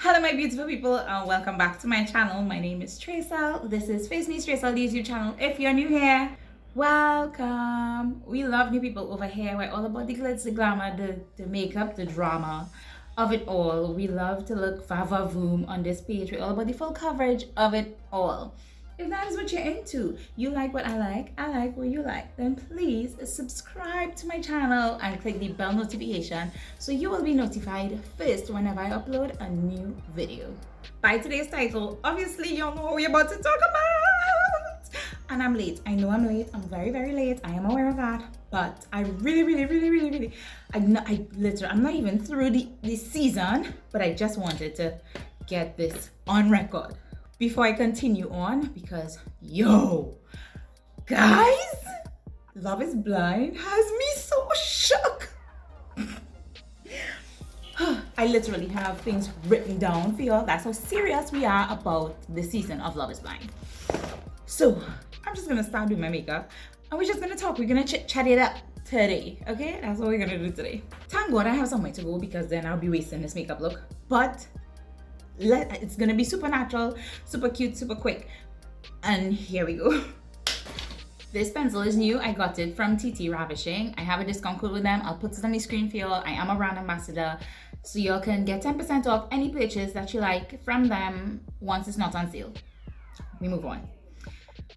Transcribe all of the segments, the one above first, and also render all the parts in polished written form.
Hello my beautiful people and welcome back to my channel. My name is Tracell. This is Facemeetstracell, the YouTube channel. If you're new here, welcome. We love new people over here. We're all about the glitz, the glamour, the makeup, the drama of it all. We love to look va-va-voom on this page. We're all about the full coverage of it all. If that is what you're into, you like what I like what you like, then please subscribe to my channel and click the bell notification so you will be notified first whenever I upload a new video. By today's title, obviously you know what we're about to talk about. And I'm late. I know I'm late. I'm very, very late. I am aware of that. But I really, I'm not even through the season, but I just wanted to get this on record before I continue on, because yo, guys, Love is Blind has me so shook. I literally have things written down for y'all. That's how serious we are about the season of Love is Blind. So I'm just gonna start doing my makeup and we're just gonna talk. We're gonna chat it up today, okay? That's what we're gonna do today. Thank God I have somewhere to go, because then I'll be wasting this makeup look. But it's gonna be super natural, super cute, super quick. And here we go. This pencil is new. I got it from TT Ravishing. I have a discount code with them. I'll put it on the screen for y'all. I am a brand ambassador, so y'all can get 10% off any purchase that you like from them once it's not on sale. We move on.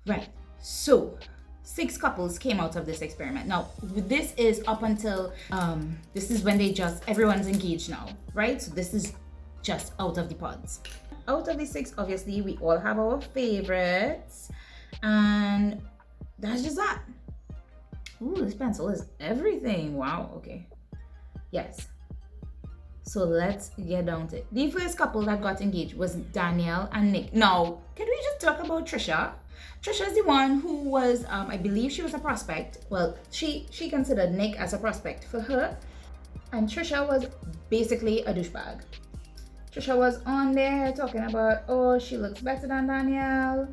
Right, so 6 couples came out of this experiment. Now, this is up until, this is when everyone's engaged now, right? So this is just out of the pods. Out of the 6, obviously, we all have our favorites, and that's just that. Ooh, this pencil is everything. Wow, okay. Yes. So let's get down to it. The first couple that got engaged was Danielle and Nick. Now, can we just talk about Trisha? Trisha is the one who was, I believe she was a prospect. Well, she considered Nick as a prospect for her, and Trisha was basically a douchebag. Trisha was on there talking about, oh, she looks better than Danielle,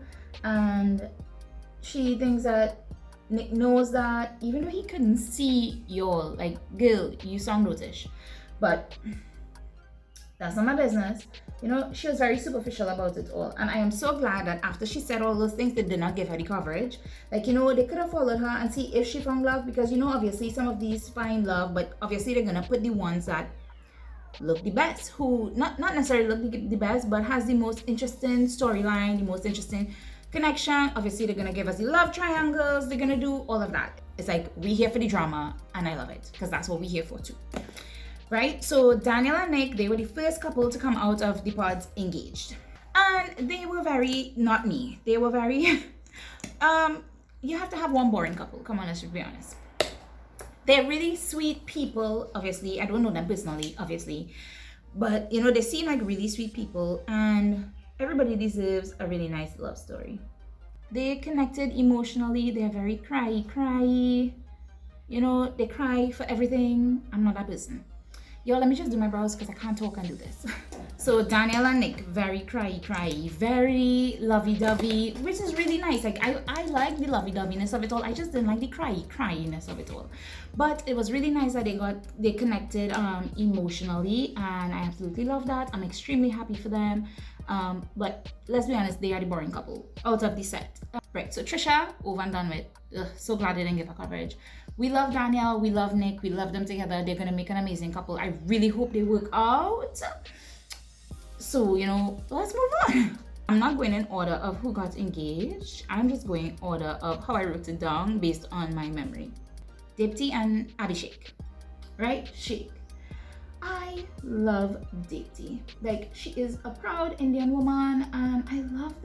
and she thinks that Nick knows that, even though he couldn't see y'all. Like, girl, you sound dotish. But that's not my business. You know, she was very superficial about it all. And I am so glad that after she said all those things, they did not give her the coverage. Like, you know, they could have followed her and see if she found love, because, you know, obviously some of these find love, but obviously they're gonna put the ones that look the best, who not necessarily look the best, but has the most interesting storyline, the most interesting connection. Obviously they're gonna give us the love triangles, they're gonna do all of that. It's like, we're here for the drama, and I love it, because that's what we're here for too, right? So Danielle and Nick, they were the first couple to come out of the pods engaged, and they were very not me. They were very you have to have one boring couple. Come on, let's be honest. They're really sweet people. Obviously, I don't know them personally, obviously, but you know, they seem like really sweet people, and everybody deserves a really nice love story. They connected emotionally. They're very cryy. You know, they cry for everything. I'm not that person. Yo, let me just do my brows because I can't talk and do this. So Danielle and Nick, very cryy, very lovey-dovey, which is really nice. Like, I like the lovey-doveyness of it all. I just didn't like the cryiness of it all. But it was really nice that they connected emotionally, and I absolutely love that. I'm extremely happy for them. But let's be honest, they are the boring couple out of the set. Right, so Trisha, over and done with. Ugh, so glad they didn't give her coverage. We love Danielle, we love Nick, we love them together. They're gonna make an amazing couple. I really hope they work out. So, you know, let's move on. I'm not going in order of who got engaged. I'm just going in order of how I wrote it down based on my memory. Dipti and Abhishek, right? Sheikh. I love Dipti. Like, she is a proud Indian woman, and I love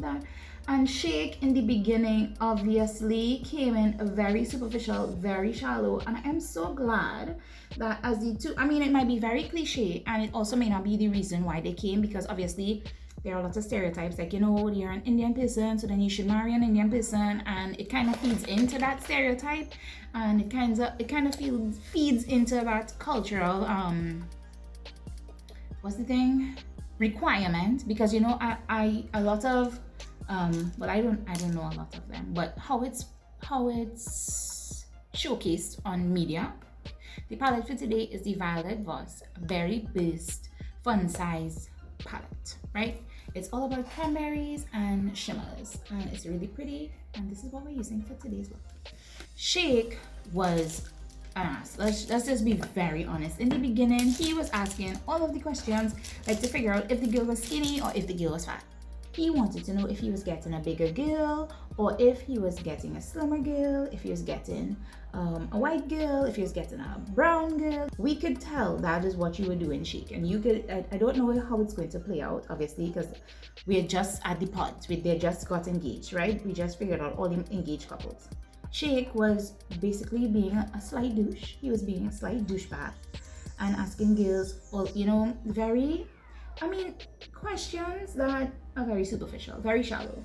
that. And Sheikh in the beginning obviously came in very superficial, very shallow, and I am so glad that as the two, I mean, it might be very cliche, and it also may not be the reason why they came, because obviously there are lots of stereotypes, like, you know, you're an Indian person, so then you should marry an Indian person, and it kind of feeds into that stereotype, and it kind of feeds into that cultural what's the thing, requirement, because, you know, I a lot of but I don't know a lot of them, but how it's showcased on media. The palette for today is the Violet Voss Berry Burst fun size palette, right? It's all about cranberries and shimmers, and it's really pretty, and this is what we're using for today's look. Shake was an ass. Let's just be very honest. In the beginning, he was asking all of the questions, like to figure out if the girl was skinny or if the girl was fat. He wanted to know if he was getting a bigger girl or if he was getting a slimmer girl, if he was getting a white girl, if he was getting a brown girl. We could tell that is what you were doing, Shake. And you could, I don't know how it's going to play out, obviously, because we're just at the pods. They just got engaged, right? We just figured out all the engaged couples. Shake was basically being a slight douche. He was being a slight douchebag and asking girls, well, you know, questions that are very superficial, very shallow.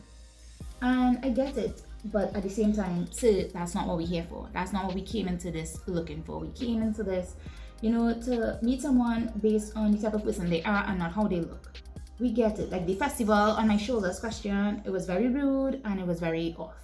And I get it, but at the same time, that's not what we're here for. That's not what we came into this looking for. We came into this, you know, to meet someone based on the type of person they are and not how they look. We get it. Like the festival on my shoulders question, it was very rude and it was very off.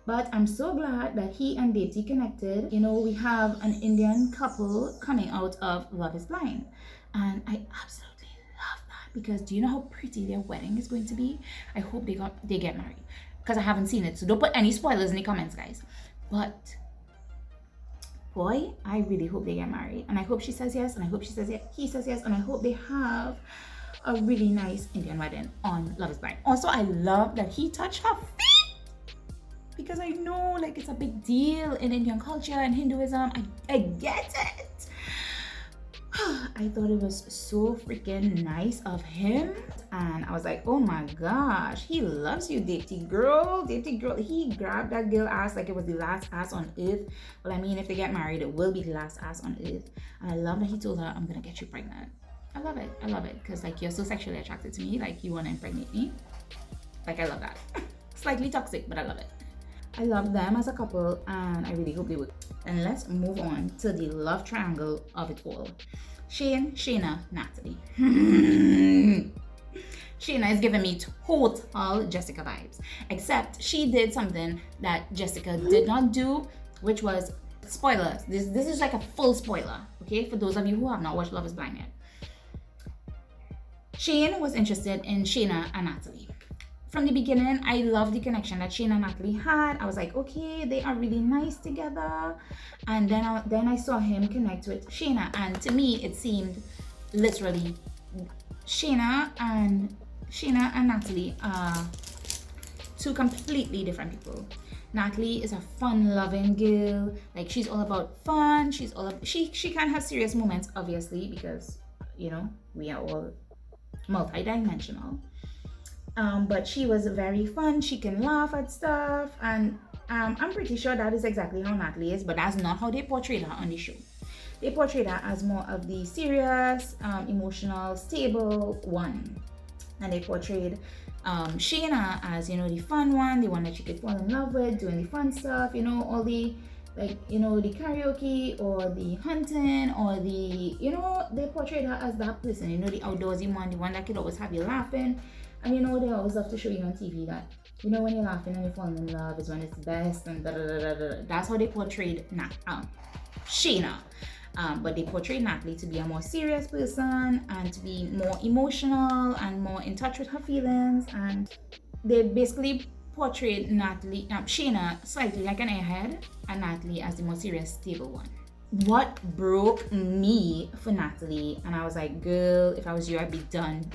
But I'm so glad that he and Deepti connected. You know, we have an Indian couple coming out of Love is Blind. And I absolutely love that, because do you know how pretty their wedding is going to be? I hope they get married, because I haven't seen it. So don't put any spoilers in the comments, guys. But boy, I really hope they get married. And I hope she says yes, and I hope she says yes, he says yes, and I hope they have a really nice Indian wedding on Love is Blind. Also, I love that he touched her feet, because I know, like, it's a big deal in Indian culture and Hinduism. I get it. I thought it was so freaking nice of him, and I was like, oh my gosh, he loves you, Deepti girl. Deepti girl, he grabbed that girl ass like it was the last ass on earth. Well, I mean, if they get married, it will be the last ass on earth. And I love that he told her, I'm gonna get you pregnant. I love it, because like, you're so sexually attracted to me, like you want to impregnate me. Like, I love that. Slightly toxic, but I love it. I love them as a couple, and I really hope they would. And let's move on to the love triangle of it all. Shayne, Shaina, Nathalie. Shaina is giving me total Jessica vibes, except she did something that Jessica did not do, which was spoilers. This is like a full spoiler, okay, for those of you who have not watched Love is Blind yet. Shayne was interested in Shaina and Nathalie. From the beginning, I loved the connection that Shayne and Nathalie had. I was like, okay, they are really nice together. And then I saw him connect with Shaina, and to me, it seemed literally Shaina and Nathalie are two completely different people. Nathalie is a fun-loving girl. Like, she's all about fun. She can have serious moments, obviously, because, you know, we are all multi-dimensional. But she was very fun. She can laugh at stuff, and I'm pretty sure that is exactly how Nathalie is, but that's not how they portrayed her on the show. They portrayed her as more of the serious, emotional, stable one, and they portrayed Shaina as, you know, the fun one, the one that you could fall in love with, doing the fun stuff, you know, all the, like, you know, the karaoke or the hunting or the, you know, they portrayed her as that person, you know, the outdoorsy one, the one that could always have you laughing. And you know, they always love to show you on TV that, you know, when you're laughing and you're falling in love is when it's best, and da da da da da. That's how they portrayed Shaina. But they portrayed Nathalie to be a more serious person and to be more emotional and more in touch with her feelings. And they basically portrayed Shaina slightly like an airhead, and Nathalie as the more serious, stable one. What broke me for Nathalie, and I was like, girl, if I was you, I'd be done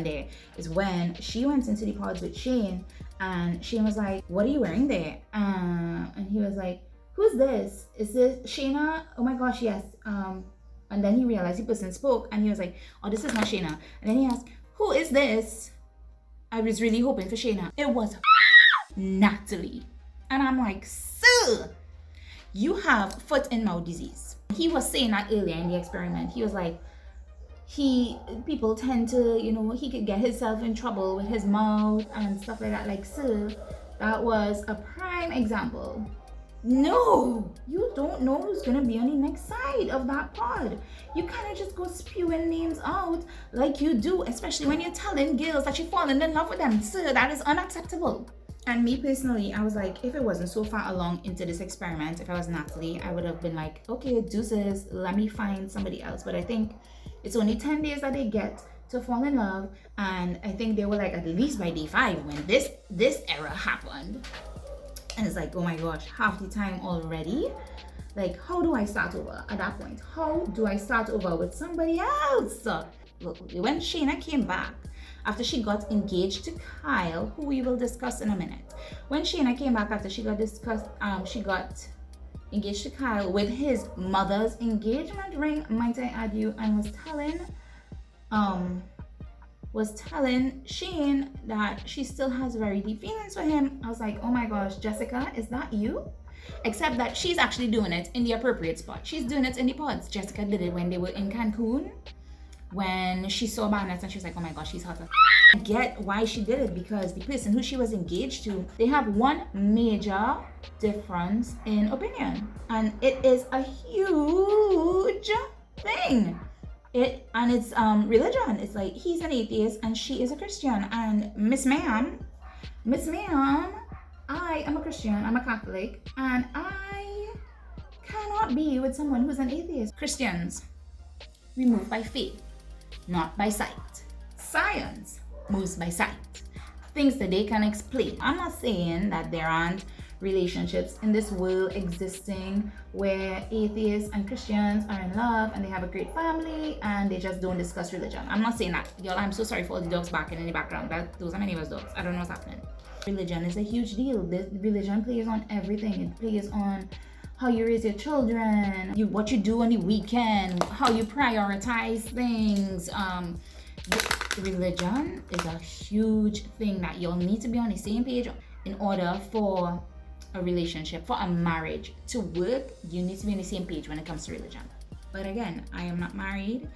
there, is when she went into the pods with Shayne, and Shayne was like, what are you wearing there? And he was like, who's this? Is this Shaina? Oh my gosh, yes. And then he realized the person spoke, and he was like, oh, this is not Shaina. And then he asked, who is this? I was really hoping for Shaina. It was Nathalie. And I'm like, sir, you have foot and mouth disease. He was saying that earlier in the experiment. He was like, people tend to, you know, he could get himself in trouble with his mouth and stuff like that. Like, sir, that was a prime example. No, you don't know who's gonna be on the next side of that pod. You kind of just go spewing names out like you do, especially when you're telling girls that you're falling in love with them. Sir, that is unacceptable. And me personally, I was like, if it wasn't so far along into this experiment, if I was Nathalie, I would have been like, okay, deuces, let me find somebody else. But I think it's only 10 days that they get to fall in love, and I think they were like at least by day 5 when this era happened. And it's like, oh my gosh, half the time already. Like, how do I start over at that point? How do I start over with somebody else? Look, when Shayna came back after she got engaged to Kyle, who we will discuss in a minute. When Shayna came back after she got engaged to Kyle with his mother's engagement ring, might I add you, and was telling Shayne that she still has very deep feelings for him. I was like, oh my gosh, Jessica, is that you? Except that she's actually doing it in the appropriate spot. She's doing it in the pods. Jessica did it when they were in Cancun, when she saw Barnett and she was like, oh my gosh, she's hot. I get why she did it, because the person who she was engaged to, they have one major difference in opinion, and it is a huge thing. It's religion. It's like he's an atheist and she is a Christian, and Miss Ma'am, I am a Christian, I'm a Catholic, and I cannot be with someone who's an atheist. Christians, we move by faith, not by sight. Science moves by sight. Things that they can explain. I'm not saying that there aren't relationships in this world existing where atheists and Christians are in love and they have a great family and they just don't discuss religion. I'm not saying that. Y'all, I'm so sorry for all the dogs barking in the background. Those are my neighbor's dogs. I don't know what's happening. Religion is a huge deal. This religion plays on everything. It plays on how you raise your children, what you do on the weekend, how you prioritize things. Religion is a huge thing that you'll need to be on the same page in order for a relationship, for a marriage to work. You need to be on the same page when it comes to religion. But again, I am not married,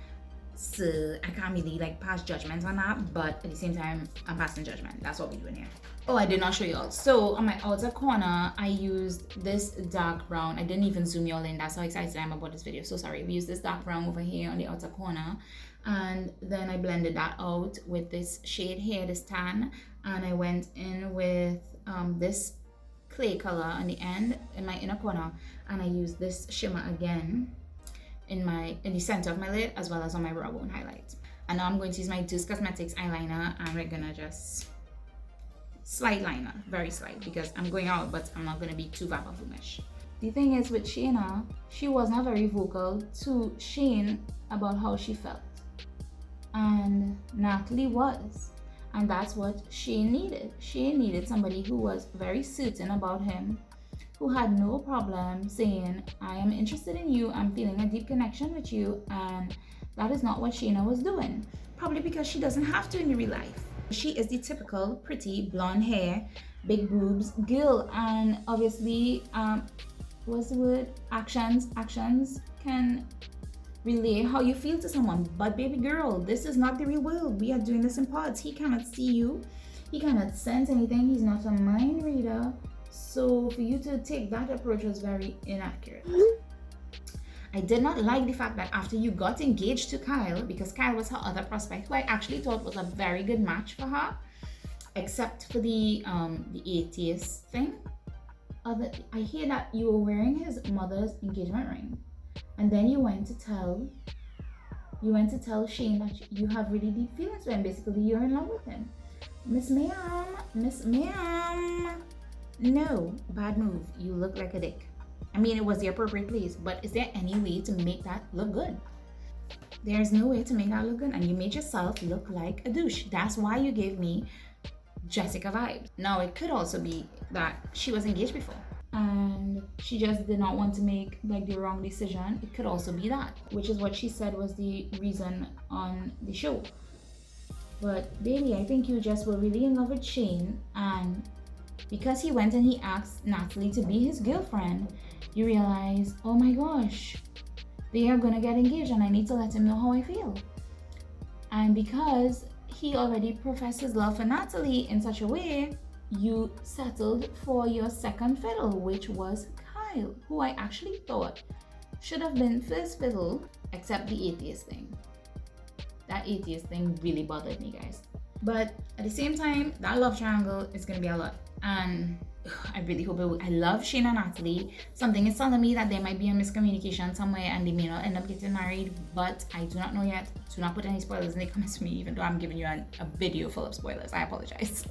so I can't really like pass judgment on that, but at the same time, I'm passing judgment. That's what we're doing here. Oh, I did not show you all. So on my outer corner, I used this dark brown. I didn't even zoom you all in. That's how excited I am about this video. So sorry. We used this dark brown over here on the outer corner. And then I blended that out with this shade here, this tan. And I went in with this clay color on the end in my inner corner. And I used this shimmer again in the center of my lid, as well as on my brow bone highlight. And now I'm going to use my Deuce Cosmetics eyeliner, and we're gonna just slight liner, very slight, because I'm going out, but I'm not going to be too vapor-flumish. The thing is with Shayna, she was not very vocal to Shayne about how she felt, and Nathalie was, and that's what Shayne needed. Shayne needed somebody who was very certain about him, who had no problem saying, I am interested in you, I'm feeling a deep connection with you, and that is not what Shayna was doing, probably because she doesn't have to in real life. She is the typical pretty blonde hair, big boobs girl, and obviously, what's the word? Actions can relay how you feel to someone. But baby girl, this is not the real world. We are doing this in pods. He cannot see you. He cannot sense anything. He's not a mind reader. So for you to take that approach was very inaccurate. I did not like the fact that after you got engaged to Kyle, because Kyle was her other prospect, who I actually thought was a very good match for her, except for the atheist thing. I hear that you were wearing his mother's engagement ring, and then you went to tell Shayne that you have really deep feelings for him. Basically, you're in love with him. Miss Ma'am, no, bad move. You look like a dick. I mean, it was the appropriate place, but is there any way to make that look good? There's no way to make that look good, and you made yourself look like a douche. That's why you gave me Jessica vibes. Now, it could also be that she was engaged before, and she just did not want to make like the wrong decision. It could also be that, which is what she said was the reason on the show. But baby, I think you just were really in love with Shayne, and because he went and he asked Nathalie to be his girlfriend, you realize, oh my gosh, they are gonna get engaged and I need to let him know how I feel. And because he already professed his love for Nathalie in such a way, you settled for your second fiddle, which was Kyle, who I actually thought should have been first fiddle, except the atheist thing. That atheist thing really bothered me, guys. But at the same time, that love triangle is gonna be a lot. And I really hope it will. I love Shayne and Nathalie. Something is telling me that there might be a miscommunication somewhere and they may not end up getting married, but I do not know yet. Do not put any spoilers in the comments to me, even though I'm giving you a video full of spoilers. I apologize.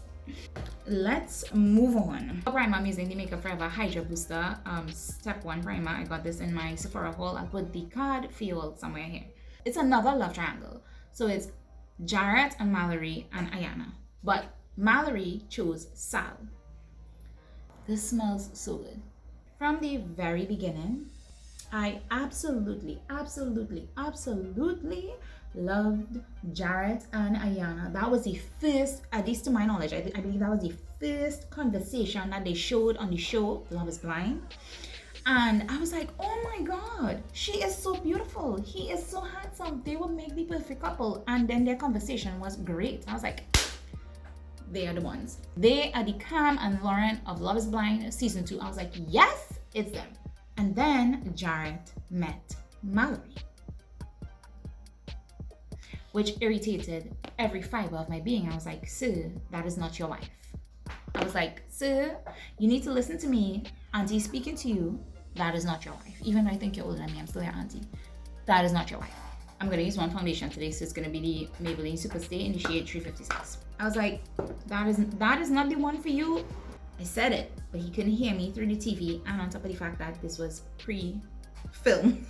Let's move on. Primer, I'm using the Makeup Forever Hydra Booster Step 1 primer. I got this in my Sephora haul. I'll put the card for you all somewhere here. It's another love triangle. So it's Jarette and Mallory and Iyanna. But Mallory chose Sal. This smells so good. From the very beginning, I absolutely loved Jarette and Iyanna. That was the first, at least to my knowledge, I believe that was the first conversation that they showed on the show Love is Blind. And I was like, oh my god, she is so beautiful, he is so handsome, they will make the perfect couple. And then their conversation was great. I was like, they are the ones. They are the Cam and Lauren of Love is Blind season 2. I was like, yes, it's them. And then Jarette met Mallory, which irritated every fiber of my being. I was like, sir, that is not your wife. I was like, sir, you need to listen to me. Auntie speaking to you, that is not your wife. Even though I think you're older than me, I'm still your auntie. That is not your wife. I'm gonna use one foundation today, so it's gonna be the Maybelline Superstay in the shade 356. I was like, that is not the one for you. I said it, but he couldn't hear me through the TV, and on top of the fact that this was pre-film.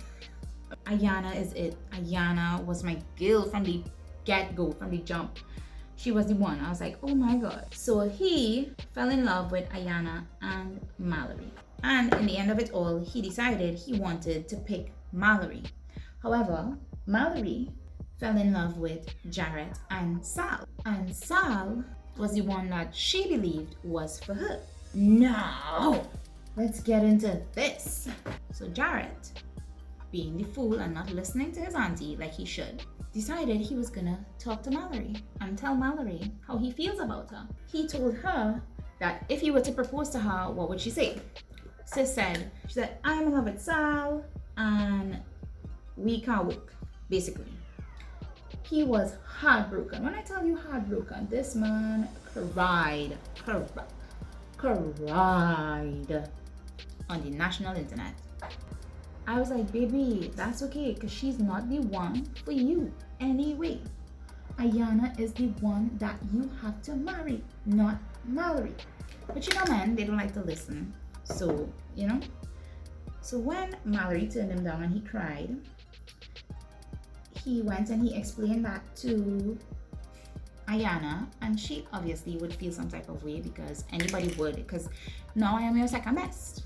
Iyanna is it. Iyanna was my girl from the get-go, from the jump. She was the one. I was like, oh my god. So he fell in love with Iyanna and Mallory. And in the end of it all, he decided he wanted to pick Mallory. However, Mallory fell in love with Jarette and Sal. And Sal was the one that she believed was for her. Now, let's get into this. So Jarette, being the fool and not listening to his auntie like he should, decided he was gonna talk to Mallory and tell Mallory how he feels about her. He told her that if he were to propose to her, what would she say? Sis said, I'm in love with Sal and we can't work, basically. He was heartbroken. When I tell you heartbroken, this man cried on the national internet. I was like, baby, that's okay, because she's not the one for you anyway. Iyanna is the one that you have to marry, not Mallory. But you know, men, they don't like to listen. So, you know. So when Mallory turned him down and he cried, he went and he explained that to Iyanna, and she obviously would feel some type of way, because anybody would, because now I am your second best.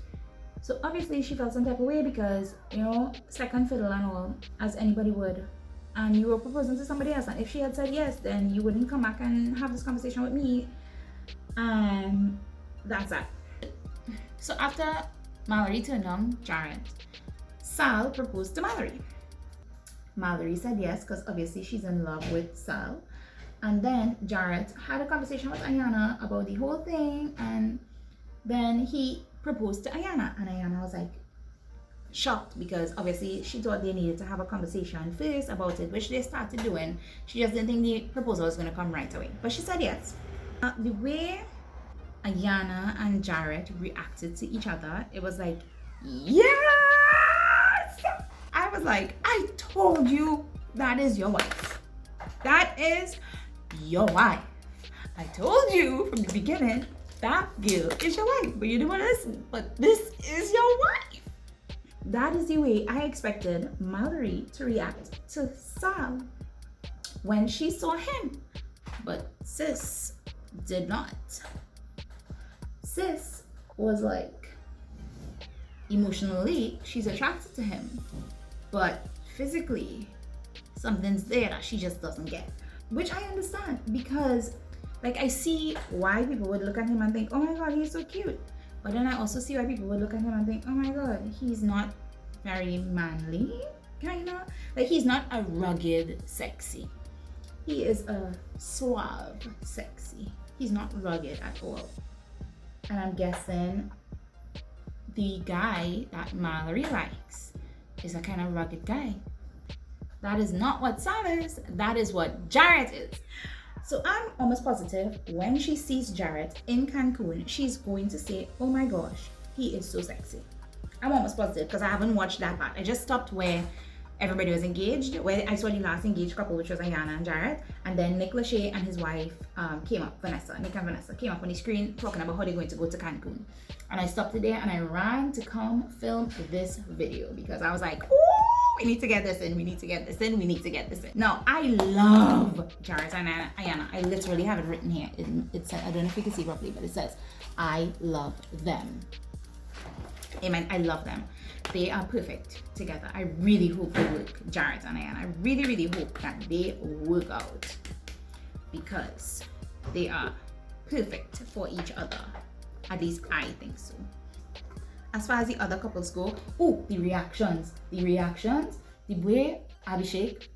So obviously she felt some type of way because, you know, second fiddle and all, as anybody would. And you were proposing to somebody else, and if she had said yes, then you wouldn't come back and have this conversation with me. And that's that. So after Mallory turned down Jarette, Sal proposed to Mallory. Mallory said yes, because obviously she's in love with Sal. And then Jarette had a conversation with Iyanna about the whole thing, and then he proposed to Iyanna, and Iyanna was like shocked, because obviously she thought they needed to have a conversation first about it, which they started doing. She just didn't think the proposal was going to come right away, but she said yes. The way Iyanna and Jarette reacted to each other, it was like, yes! I was like, I told you that is your wife. That is your wife. I told you from the beginning that girl is your wife, but you didn't want to listen. But this is your wife. That is the way I expected Mallory to react to Sal when she saw him. But sis did not. Sis was like, emotionally, she's attracted to him, but physically, something's there that she just doesn't get. Which I understand, because like I see why people would look at him and think, oh my god, he's so cute. But then I also see why people would look at him and think, oh my god, he's not very manly, kind of. Like, he's not a rugged sexy. He is a suave sexy. He's not rugged at all. And I'm guessing the guy that Mallory likes is a kind of rugged guy. That is not what Sal is. That is what Jarette is. So I'm almost positive when she sees Jarette in Cancun, she's going to say, oh my gosh, he is so sexy. I'm almost positive because I haven't watched that part. I just stopped where everybody was engaged, where I saw the last engaged couple, which was Iyanna and Jarette, and then Nick Lachey and his wife came up, Nick and Vanessa came up on the screen talking about how they're going to go to Cancun. And I stopped it there and I ran to come film this video because I was like, ooh, we need to get this in, we need to get this in, we need to get this in. Now, I love Jarette and Iyanna. I literally have it written here. It says, I don't know if you can see properly, but it says, I love them. Amen. I love them. They are perfect together. I really hope they work, Jarette and Iyanna. I really, really hope that they work out because they are perfect for each other. At least I think so. As far as the other couples go, oh, the reactions, the way Abhishek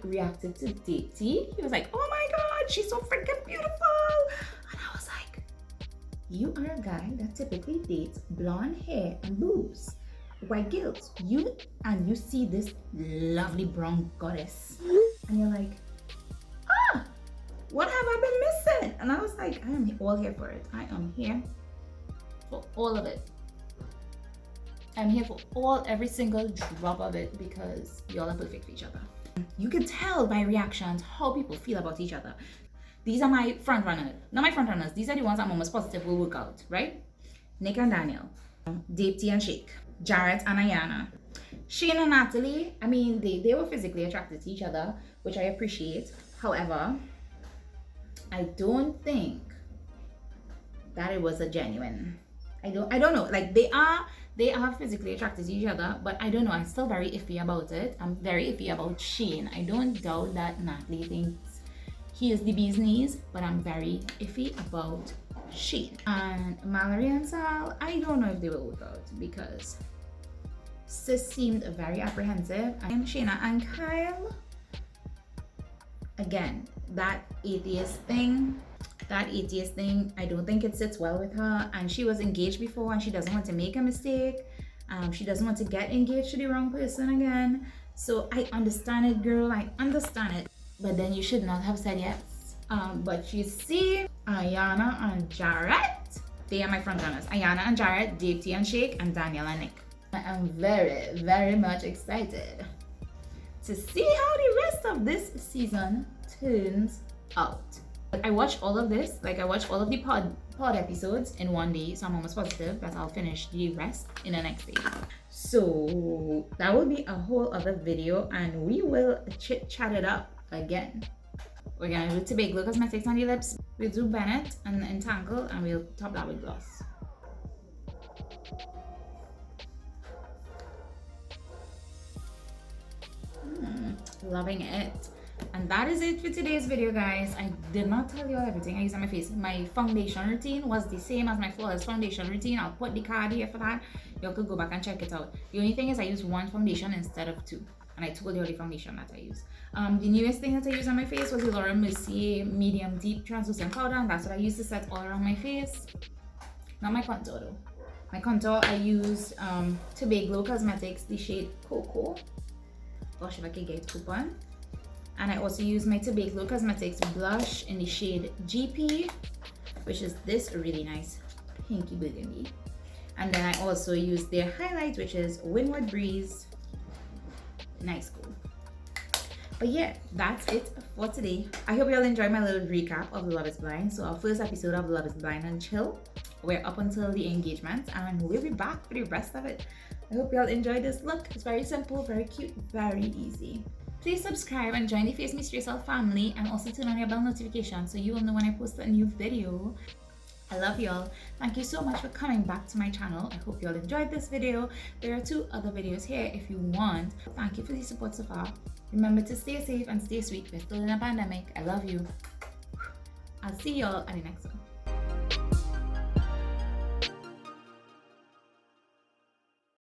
reacted to Deepti. He was like, oh my God, she's so freaking beautiful. And I was like, you are a guy that typically dates blonde hair and boobs, white girls. You see this lovely brown goddess, and you're like, ah, what have I been missing? And I was like, I am all here for it. I am here for all of it. I'm here for every single drop of it because y'all are perfect for each other. You can tell by reactions how people feel about each other. These are my front runners. Not my front runners. These are the ones I'm almost positive will work out, right? Nick and Daniel, Deepti and Shayne, Jarette and Iyanna, Shayne and Nathalie. I mean, they were physically attracted to each other, which I appreciate. However, I don't think that it was a genuine. I don't know. Like they are physically attracted to each other, but I don't know. I'm still very iffy about it. I'm very iffy about Shayne. I don't doubt that Nathalie thinks he is the bee's knees, but I'm very iffy about Shayne. And Mallory and Sal, I don't know if they will work out because sis seemed very apprehensive. And Shayna and Kyle, again, that atheist thing, I don't think it sits well with her. And she was engaged before and she doesn't want to make a mistake. She doesn't want to get engaged to the wrong person again. So I understand it, girl, I understand it. But then you should not have said yes. But you see, Iyanna and Jarette, they are my front runners. Iyanna and Jarette, Deepti and Shayne, and Daniel and Nick. I am very, very much excited to see how the rest of this season turns out. I watched all of this, like I watched all of the pod episodes in one day, so I'm almost positive that I'll finish the rest in the next day. So that will be a whole other video and we will chit-chat it up again. We're gonna do Tobago Cosmetics on the lips, we'll do Bennett and Entangle, and we'll top that with gloss. Loving it. And that is it for today's video, guys. I did not tell you everything I use on my face. My foundation routine was the same as my flawless foundation routine. I'll put the card here for that. You could go back and check it out. The only thing is I use one foundation instead of two. And I told you the foundation that I use. The newest thing that I use on my face was the Laura Mercier Medium Deep Translucent Powder. And that's what I use to set all around my face. Not my contour though. My contour, I used Tobago Cosmetics, the shade Cocoa. Gosh, if I could get a coupon. And I also use my Tobago Cosmetics blush in the shade GP, which is this really nice pinky burgundy. And then I also use their highlight, which is Windward Breeze. Nice cool. But yeah, that's it for today. I hope you all enjoyed my little recap of Love is Blind. So our first episode of Love is Blind and Chill. We're up until the engagement and we'll be back for the rest of it. I hope you all enjoyed this look. It's very simple, very cute, very easy. Please subscribe and join the Facemeetstracell family and also turn on your bell notification so you will know when I post a new video. I love y'all. Thank you so much for coming back to my channel. I hope you all enjoyed this video. There are 2 other videos here if you want. Thank you for the support so far. Remember to stay safe and stay sweet. We're still in a pandemic. I love you. I'll see y'all at the next one.